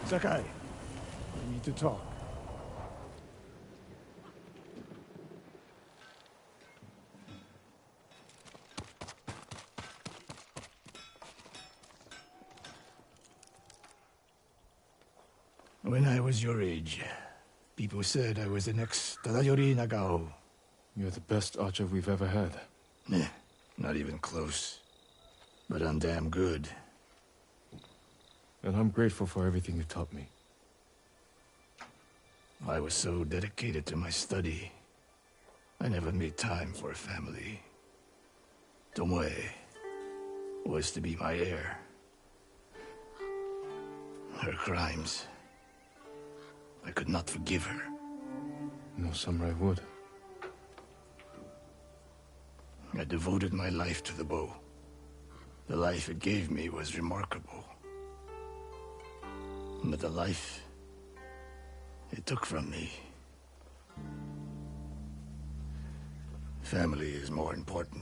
Sakai, we need to talk. When I was your age, people said I was the next Tadayori Nagao. You're the best archer we've ever had. Not even close. But I'm damn good. And I'm grateful for everything you taught me. I was so dedicated to my study. I never made time for a family. Tomoe was to be my heir. Her crimes, I could not forgive her. No samurai would. I devoted my life to the bow. The life it gave me was remarkable. But the life it took from me... Family is more important.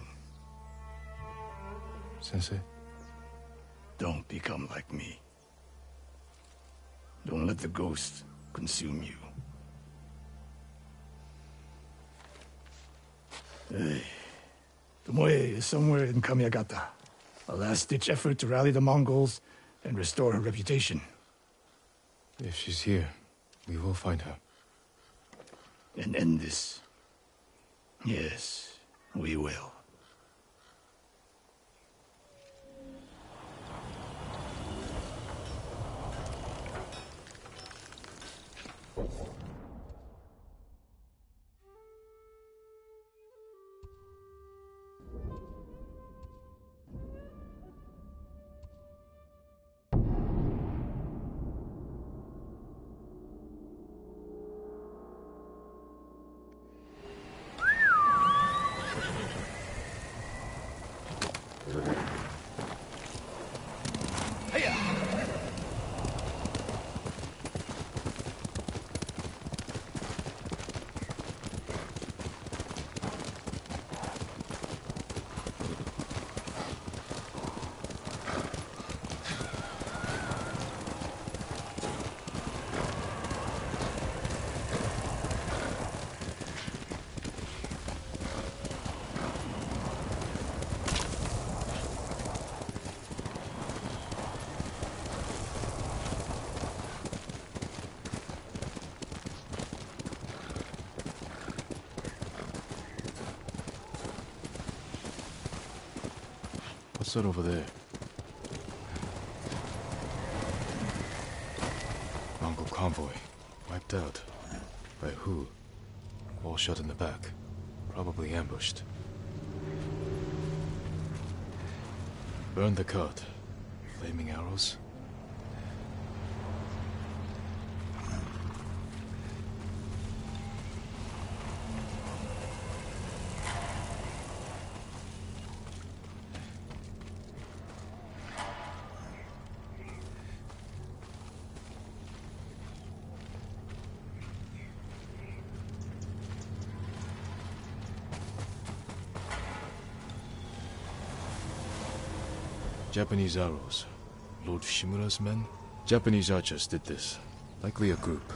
Sensei? Don't become like me. Don't let the ghost consume you. Hey. Tomoe is somewhere in Kamiagata. A last-ditch effort to rally the Mongols and restore her reputation. If she's here, we will find her. And end this. Yes, we will. What's that over there? Mongol convoy. Wiped out. By who? All shot in the back. Probably ambushed. Burn the cart. Flaming arrows? Japanese arrows. Lord Shimura's men? Japanese archers did this. Likely a group.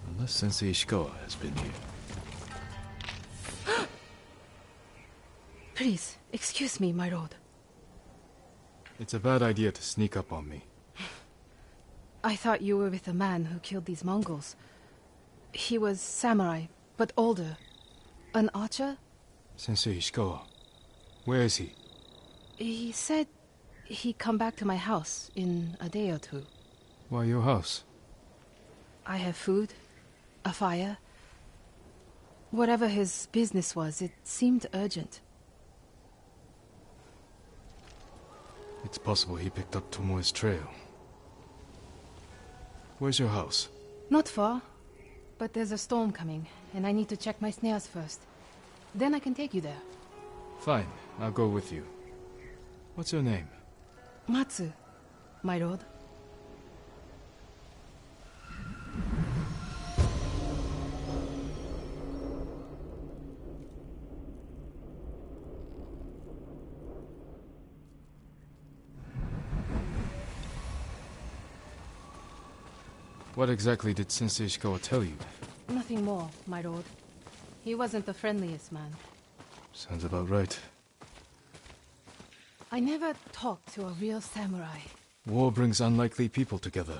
Unless Sensei Ishikawa has been here. Please, excuse me, my lord. It's a bad idea to sneak up on me. I thought you were with the man who killed these Mongols. He was samurai, but older. An archer? Sensei Ishikawa. Where is he? He said he'd come back to my house in a day or two. Why your house? I have food, a fire. Whatever his business was, it seemed urgent. It's possible he picked up Tomoe's trail. Where's your house? Not far, but there's a storm coming, and I need to check my snares first. Then I can take you there. Fine, I'll go with you. What's your name? Matsu, my lord. What exactly did Sensei Ishikawa tell you? Nothing more, my lord. He wasn't the friendliest man. Sounds about right. I never talked to a real samurai. War brings unlikely people together.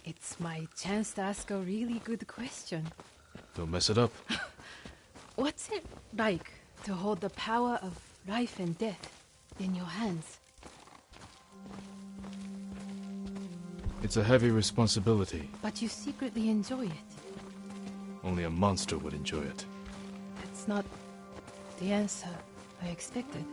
It's my chance to ask a really good question. Don't mess it up. What's it like to hold the power of life and death in your hands? It's a heavy responsibility. But you secretly enjoy it. Only a monster would enjoy it. That's not the answer I expected.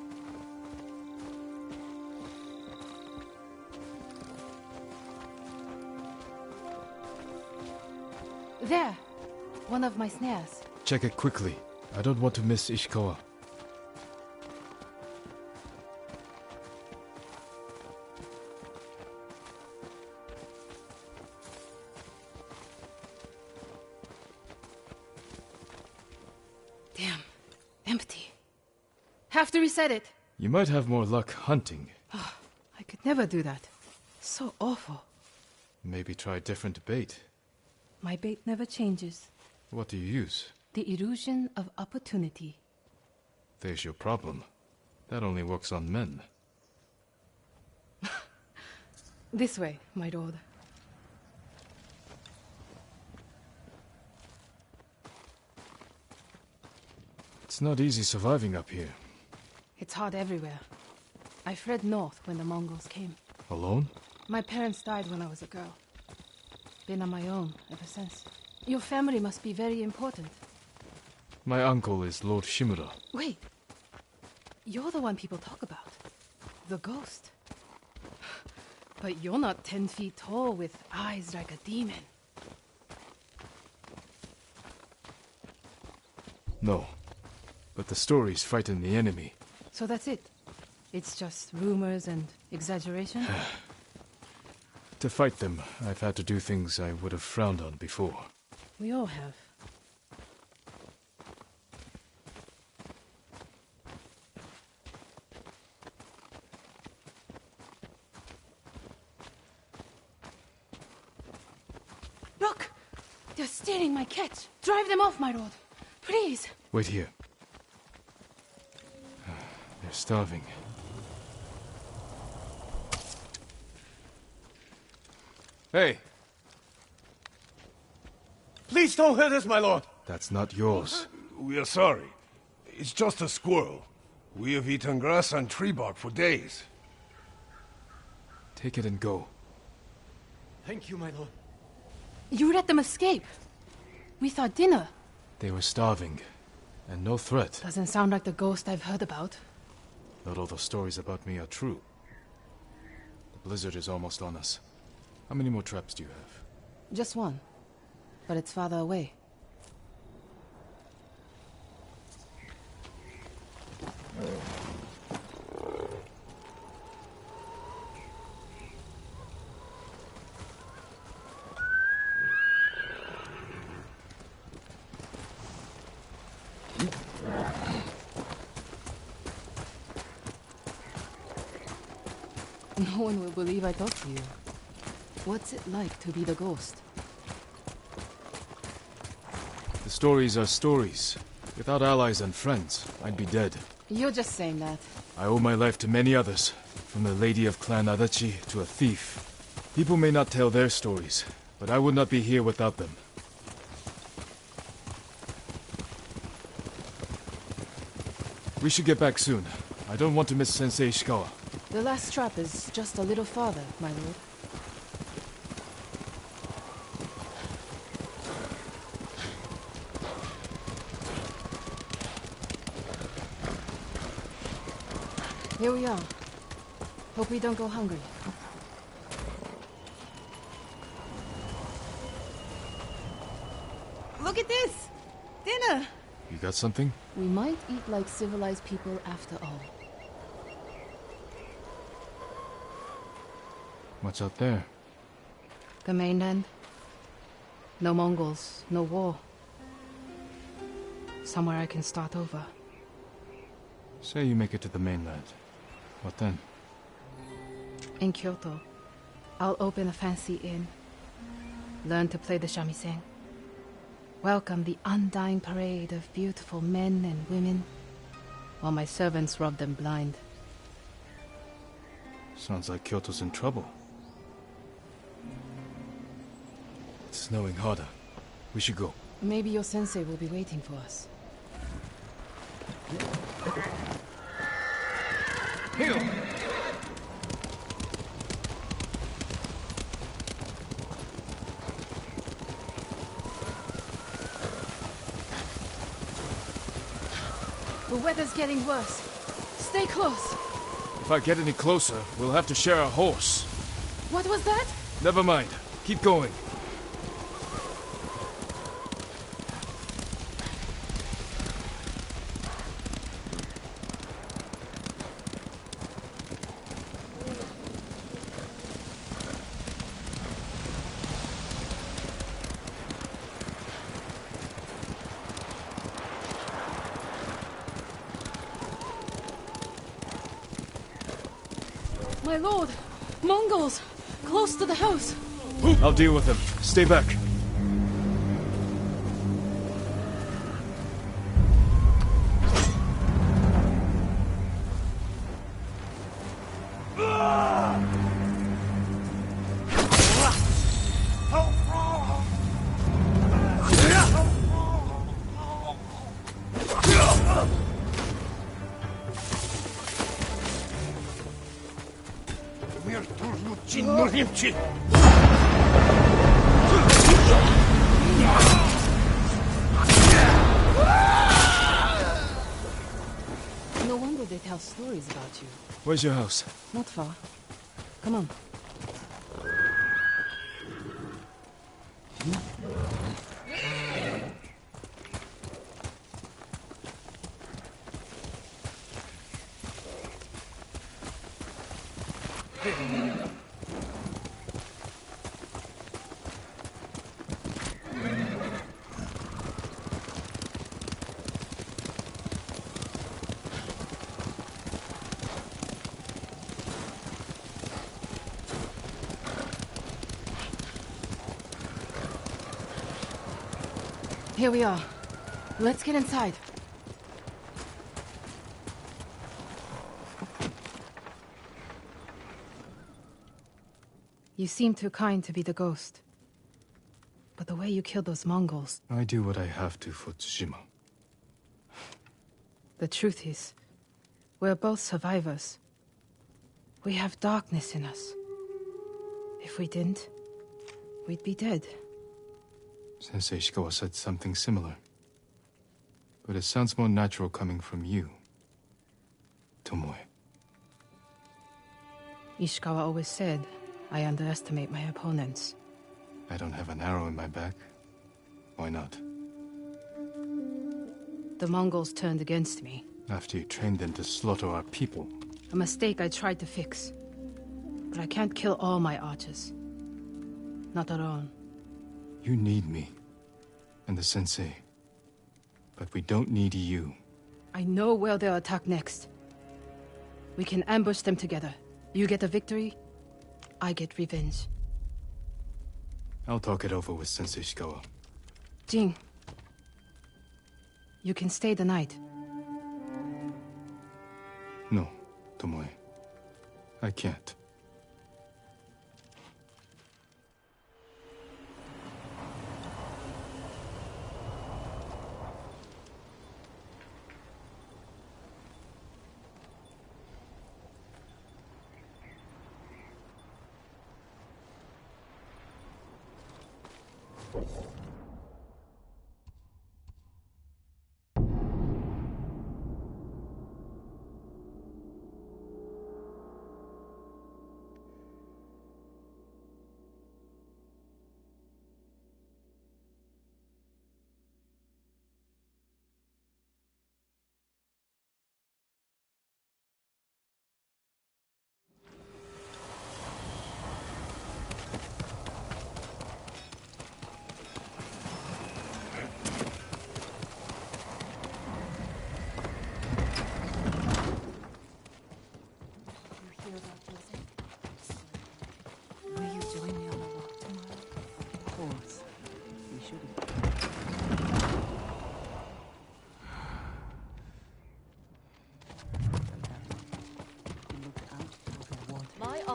There! One of my snares. Check it quickly. I don't want to miss Ishikawa. Damn. Empty. Have to reset it. You might have more luck hunting. I could never do that. So awful. Maybe try different bait. My bait never changes. What do you use? The illusion of opportunity. There's your problem. That only works on men. This way, my lord. It's not easy surviving up here. It's hard everywhere. I fled north when the Mongols came. Alone? My parents died when I was a girl. Been on my own ever since. Your family must be very important. My uncle is Lord Shimura. Wait. You're the one people talk about. The ghost. But you're not 10 feet tall with eyes like a demon. No. But the stories frighten the enemy. So that's it? It's just rumors and exaggeration? To fight them, I've had to do things I would have frowned on before. We all have. Look! They're stealing my catch! Drive them off, my lord! Please! Wait here. They're starving. Hey! Please don't hurt us, my lord! That's not yours. We are sorry. It's just a squirrel. We have eaten grass and tree bark for days. Take it and go. Thank you, my lord. You let them escape! We thought dinner. They were starving. And no threat. Doesn't sound like the ghost I've heard about. Not all those stories about me are true. The blizzard is almost on us. How many more traps do you have? Just one. But it's farther away. No one will believe I talked to you. What's it like to be the ghost? The stories are stories. Without allies and friends, I'd be dead. You're just saying that. I owe my life to many others, from the lady of Clan Adachi to a thief. People may not tell their stories, but I would not be here without them. We should get back soon. I don't want to miss Sensei Ishikawa. The last trap is just a little farther, my lord. Here we are. Hope we don't go hungry. Look at this! Dinner! You got something? We might eat like civilized people after all. What's out there? The mainland. No Mongols, no war. Somewhere I can start over. Say you make it to the mainland. What then? In Kyoto, I'll open a fancy inn. Learn to play the shamisen. Welcome the undying parade of beautiful men and women, while my servants rob them blind. Sounds like Kyoto's in trouble. It's snowing harder. We should go. Maybe your sensei will be waiting for us. The weather's getting worse. Stay close. If I get any closer, we'll have to share a horse. What was that? Never mind. Keep going. My lord! Mongols! Close to the house! I'll deal with them. Stay back. No wonder they tell stories about you. Where's your house? Not far. Come on. Here we are. Let's get inside. You seem too kind to be the ghost. But the way you killed those Mongols... I do what I have to for Tsushima. The truth is, we're both survivors. We have darkness in us. If we didn't, we'd be dead. Sensei Ishikawa said something similar. But it sounds more natural coming from you, Tomoe. Ishikawa always said, I underestimate my opponents. I don't have an arrow in my back. Why not? The Mongols turned against me. After you trained them to slaughter our people. A mistake I tried to fix. But I can't kill all my archers. Not alone. You need me. And the sensei. But we don't need you. I know where they'll attack next. We can ambush them together. You get a victory, I get revenge. I'll talk it over with Sensei Ishikawa. Jing. You can stay the night. No, Tomoe. I can't.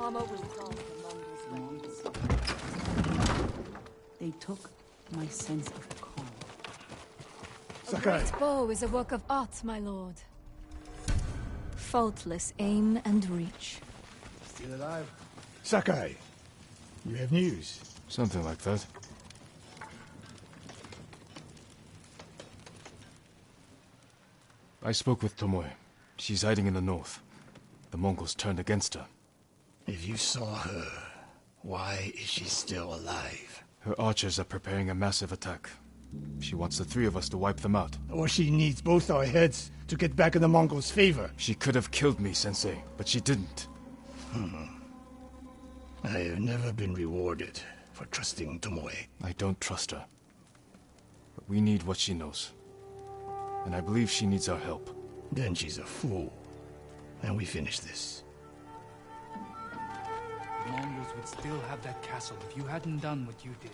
armor will solve the Mongols' weapons. They took my sense of calm. A Sakai! great bow is a work of art, my lord. Faultless aim and reach. Still alive? Sakai! You have news? Something like that. I spoke with Tomoe. She's hiding in the north. The Mongols turned against her. If you saw her, why is she still alive? Her archers are preparing a massive attack. She wants the three of us to wipe them out. Or she needs both our heads to get back in the Mongols' favor. She could have killed me, Sensei, but she didn't. I have never been rewarded for trusting Tomoe. I don't trust her. But we need what she knows. And I believe she needs our help. Then she's a fool. And we finish this. The Mongols would still have that castle if you hadn't done what you did.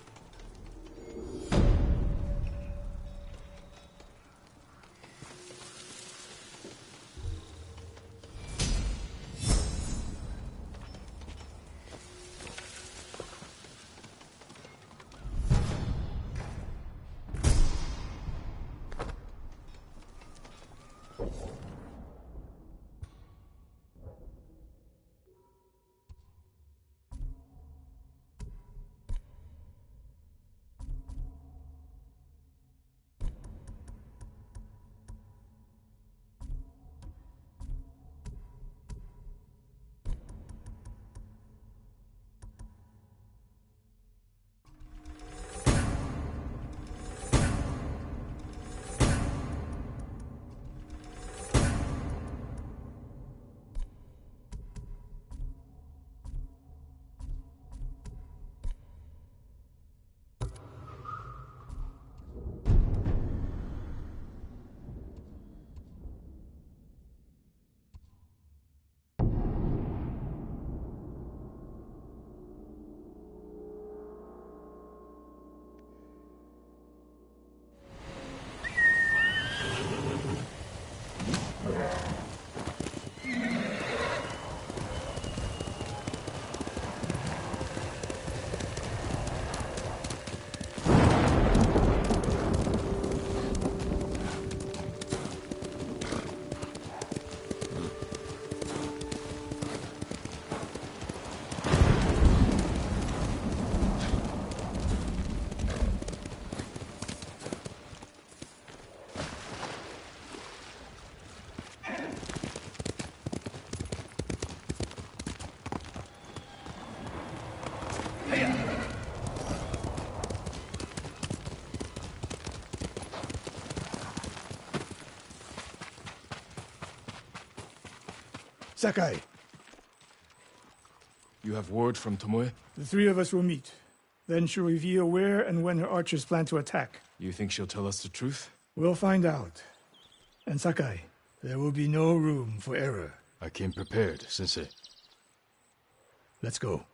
Sakai, You have word from Tomoe? the three of us will meet. Then she'll reveal where and when her archers plan to attack. You think she'll tell us the truth? We'll find out. And Sakai, there will be no room for error. I came prepared, Sensei. Let's go.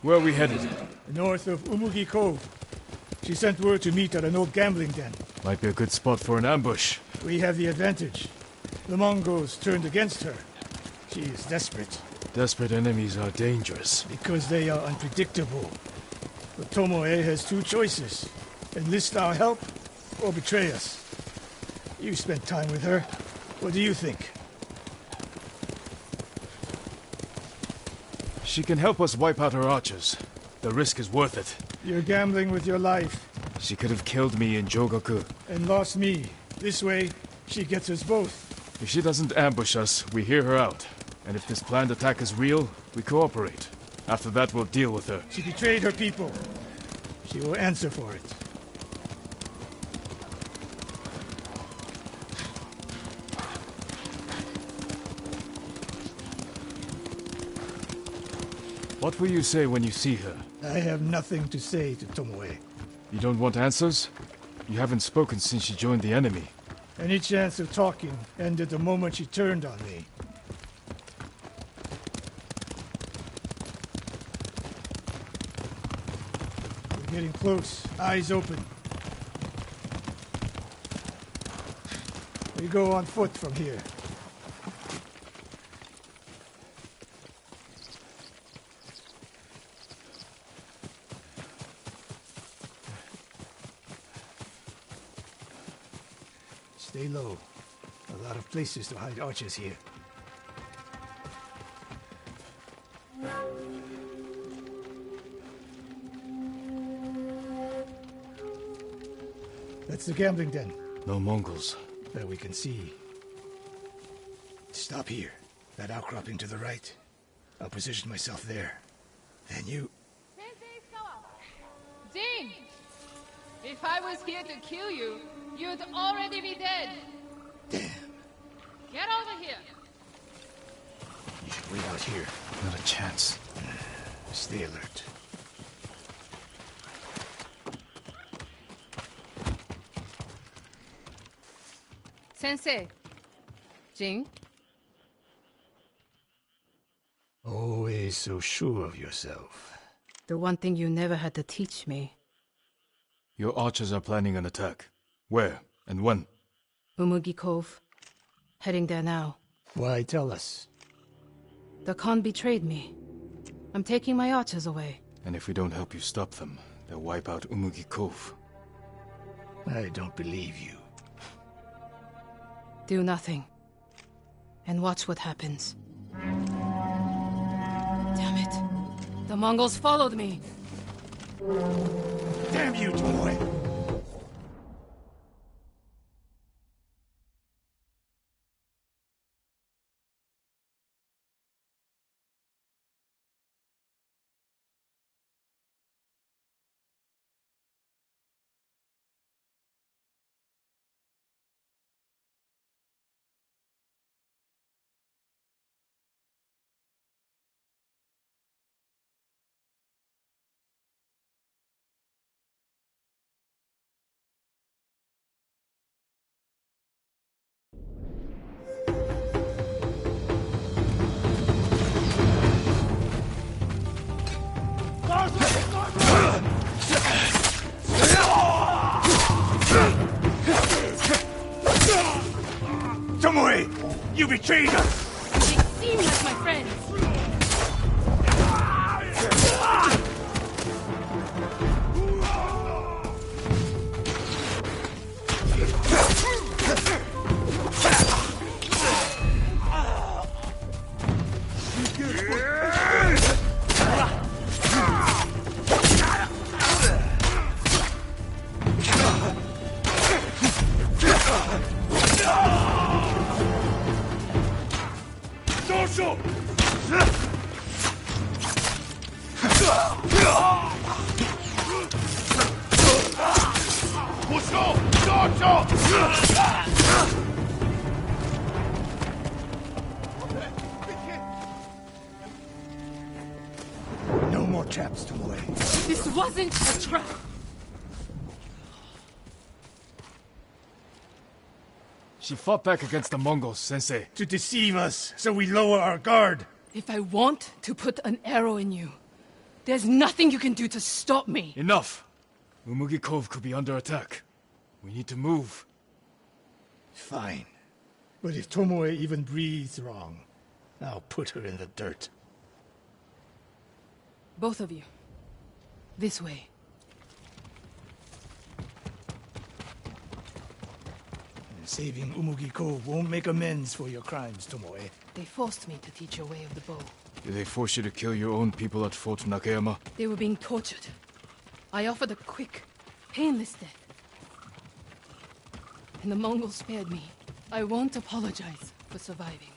Where are we headed? North of Umugi Cove. She sent word to meet at an old gambling den. Might be a good spot for an ambush. We have the advantage. The Mongols turned against her. She is desperate. Desperate enemies are dangerous. Because they are unpredictable. But Tomoe has two choices. Enlist our help, or betray us. You spent time with her. What do you think? She can help us wipe out her archers. The risk is worth it. You're gambling with your life. She could have killed me in Jogaku. And lost me. This way, she gets us both. If she doesn't ambush us, we hear her out. And if this planned attack is real, we cooperate. After that, we'll deal with her. She betrayed her people. She will answer for it. What will you say when you see her? I have nothing to say to Tomoe. You don't want answers? You haven't spoken since she joined the enemy. Any chance of talking ended the moment she turned on me. We're getting close. Eyes open. We go on foot from here. Stay low. A lot of places to hide archers here. That's the gambling den. No Mongols. That we can see. Stop here. That outcropping to the right. I'll position myself there. Then you... Jing! If I was here to kill you, you'd already be dead. Damn. Get over here. You should wait out here. Not a chance. Stay alert. Sensei. Jing? Always so sure of yourself. The one thing you never had to teach me. Your archers are planning an attack. Where and when? Umugi Cove. Heading there now. Why tell us? The Khan betrayed me. I'm taking my archers away. And if we don't help you stop them, they'll wipe out Umugi Cove. I don't believe you. Do nothing. And watch what happens. Damn it. The Mongols followed me. Damn you, boy! Tomoe! You betrayed us! They seem like my friends. No more traps, Tomoe. This wasn't a trap. She fought back against the Mongols, Sensei. To deceive us, so we lower our guard. If I want to put an arrow in you, there's nothing you can do to stop me. Enough! Umugi Cove could be under attack. We need to move. Fine. But if Tomoe even breathes wrong, I'll put her in the dirt. Both of you. This way. Saving Umugi Cove won't make amends for your crimes, Tomoe. They forced me to teach a way of the bow. Did they force you to kill your own people at Fort Nakayama? They were being tortured. I offered a quick, painless death. And the Mongols spared me. I won't apologize for surviving.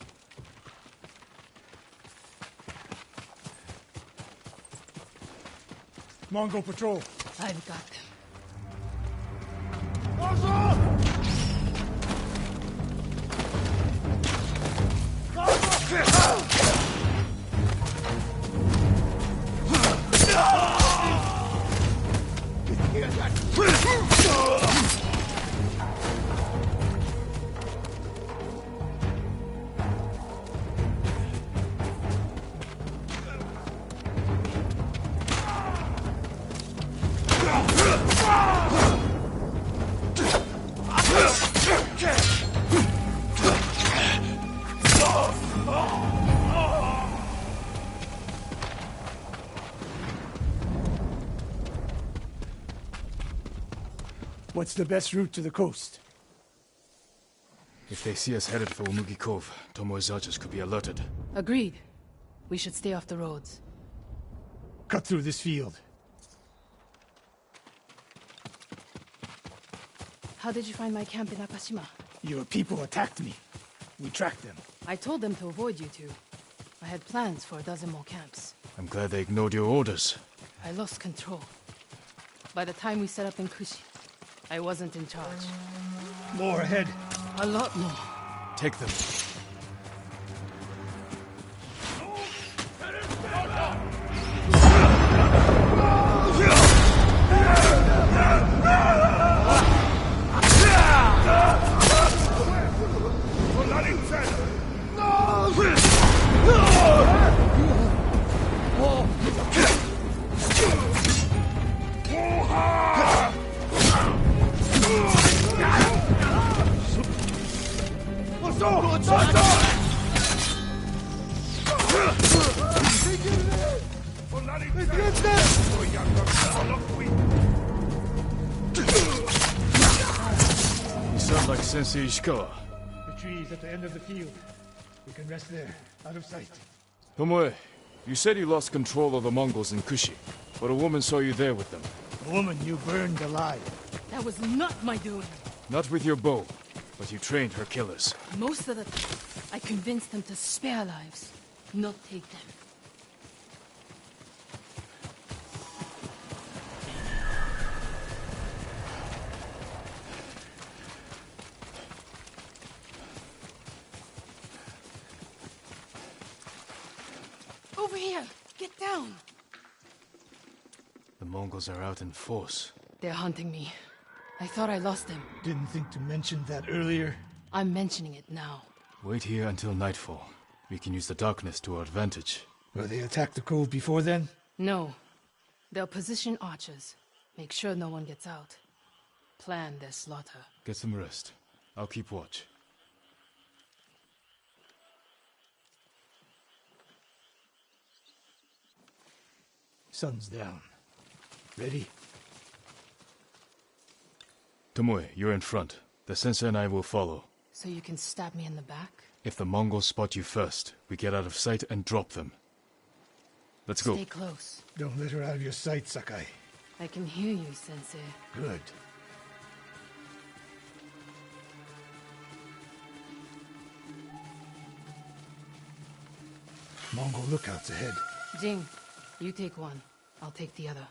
Mongol patrol. I've got them. What's the best route to the coast? If they see us headed for Umugi Cove, Tomoe's archers could be alerted. Agreed. We should stay off the roads. Cut through this field. How did you find my camp in Akashima? Your people attacked me. We tracked them. I told them to avoid you two. I had plans for a dozen more camps. I'm glad they ignored your orders. I lost control. By the time we set up in Kushi, I wasn't in charge. More ahead. A lot more. Take them. You sound like Sensei Ishikawa. The trees at the end of the field. We can rest there, out of sight. Tomoe, you said you lost control of the Mongols in Kushi, but a woman saw you there with them. A woman you burned alive. That was not my doing. Not with your bow, but you trained her killers. Most of the time, I convinced them to spare lives, not take them. Over here! Get down! The Mongols are out in force. They're hunting me. I thought I lost them. Didn't think to mention that earlier. I'm mentioning it now. Wait here until nightfall. We can use the darkness to our advantage. Will they attack the cove before then? No. They'll position archers. Make sure no one gets out. Plan their slaughter. Get some rest. I'll keep watch. Sun's down. Ready? Tomoe, you're in front. The sensei and I will follow. So you can stab me in the back? If the Mongols spot you first, we get out of sight and drop them. Let's go. Stay close. Don't let her out of your sight, Sakai. I can hear you, Sensei. Good. Mongol lookouts ahead. Jing, you take one. I'll take the other.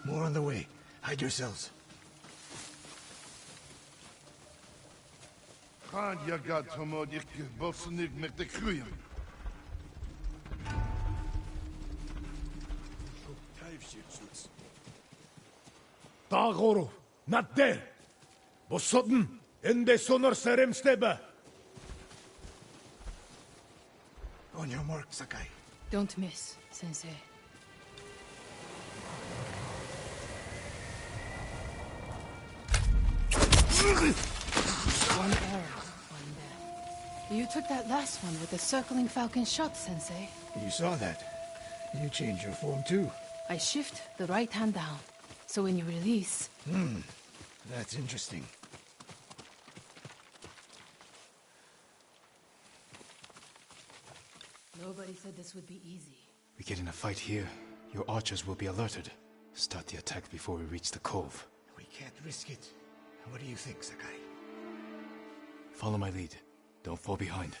More on the way. Hide yourselves. Gaan je gaat Tomo die bossen met de groeien. Dagoro, not there. Bosodden, ende sonor serem steba. On your mark, Sakai. Don't miss, Sensei. One arrow, one death. You took that last one with the circling falcon shot, Sensei. You saw that. You changed your form too. I shift the right hand down, so when you release... That's interesting. Nobody said this would be easy. We get in a fight here, your archers will be alerted. Start the attack before we reach the cove. We can't risk it. What do you think, Sakai? Follow my lead. Don't fall behind.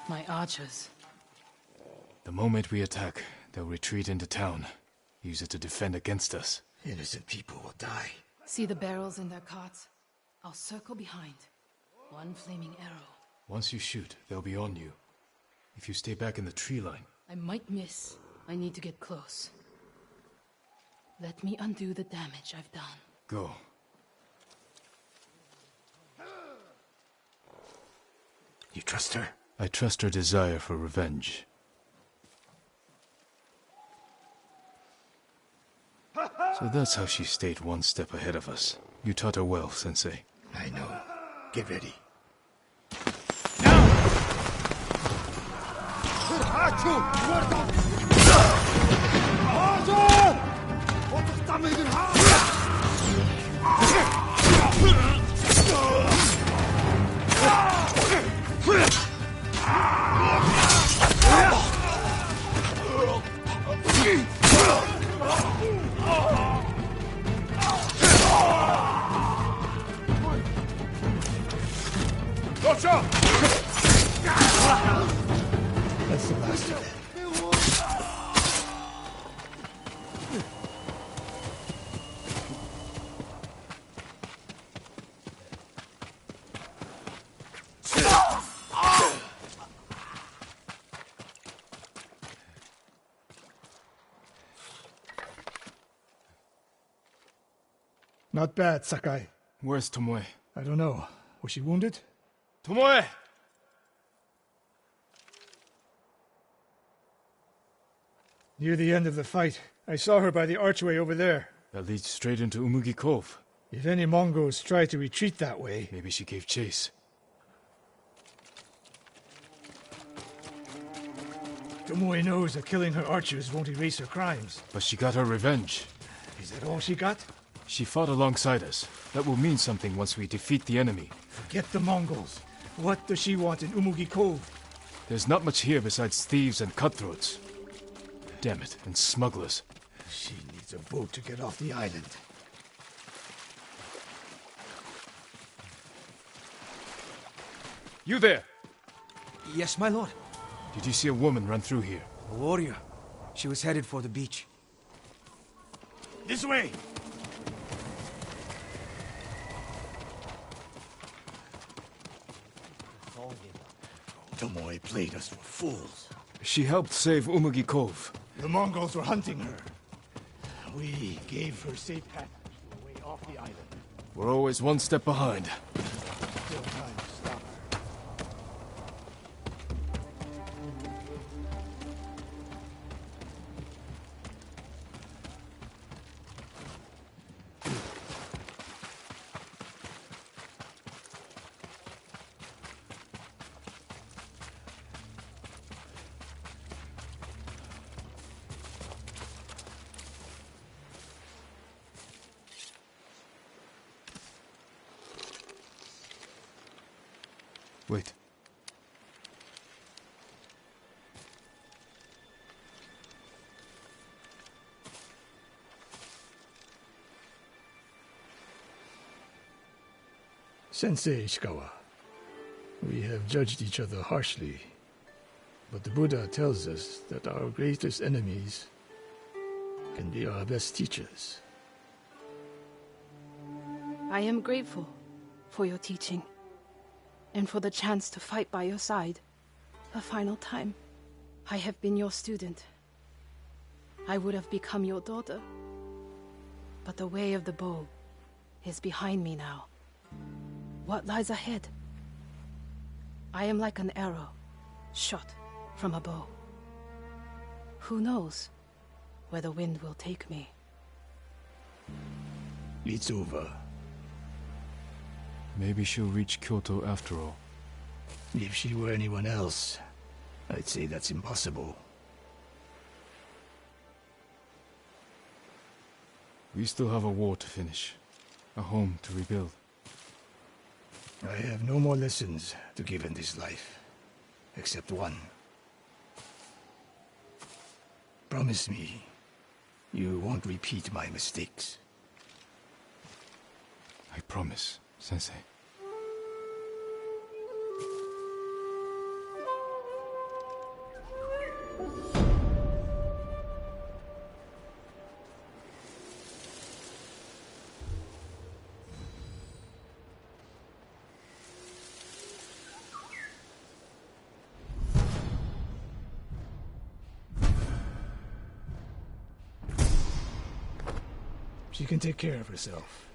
My archers. The moment we attack, they'll retreat into town. Use it to defend against us. Innocent people will die. See the barrels in their carts? I'll circle behind. One flaming arrow. Once you shoot, they'll be on you. If you stay back in the tree line... I might miss. I need to get close. Let me undo the damage I've done. Go. You trust her? I trust her desire for revenge. So that's how she stayed one step ahead of us. You taught her well, Sensei. I know. Get ready. That's the last of it. Not bad, Sakai. Where's Tomoe? I don't know. Was she wounded? Tomoe! Near the end of the fight, I saw her by the archway over there. That leads straight into Umugi Cove. If any Mongols try to retreat that way... Maybe she gave chase. Tomoe knows that killing her archers won't erase her crimes. But she got her revenge. Is that all she got? She fought alongside us. That will mean something once we defeat the enemy. Forget the Mongols. What does she want in Umugi Cove? There's not much here besides thieves and cutthroats. Damn it, and smugglers. She needs a boat to get off the island. You there! Yes, my lord. Did you see a woman run through here? A warrior. She was headed for the beach. This way! Tomoe played us for fools. She helped save Umugi Cove. The Mongols were hunting her. We gave her safe passage to a way off the island. We're always one step behind. Still time to stop her. Wait. Sensei Ishikawa, we have judged each other harshly, but the Buddha tells us that our greatest enemies can be our best teachers. I am grateful for your teaching, and for the chance to fight by your side a final time. I have been your student. I would have become your daughter. But the way of the bow is behind me now. What lies ahead? I am like an arrow, shot from a bow. Who knows where the wind will take me? It's over. Maybe she'll reach Kyoto after all. If she were anyone else, I'd say that's impossible. We still have a war to finish. A home to rebuild. I have no more lessons to give in this life, except one. Promise me, you won't repeat my mistakes. I promise, Sensei. She can take care of herself.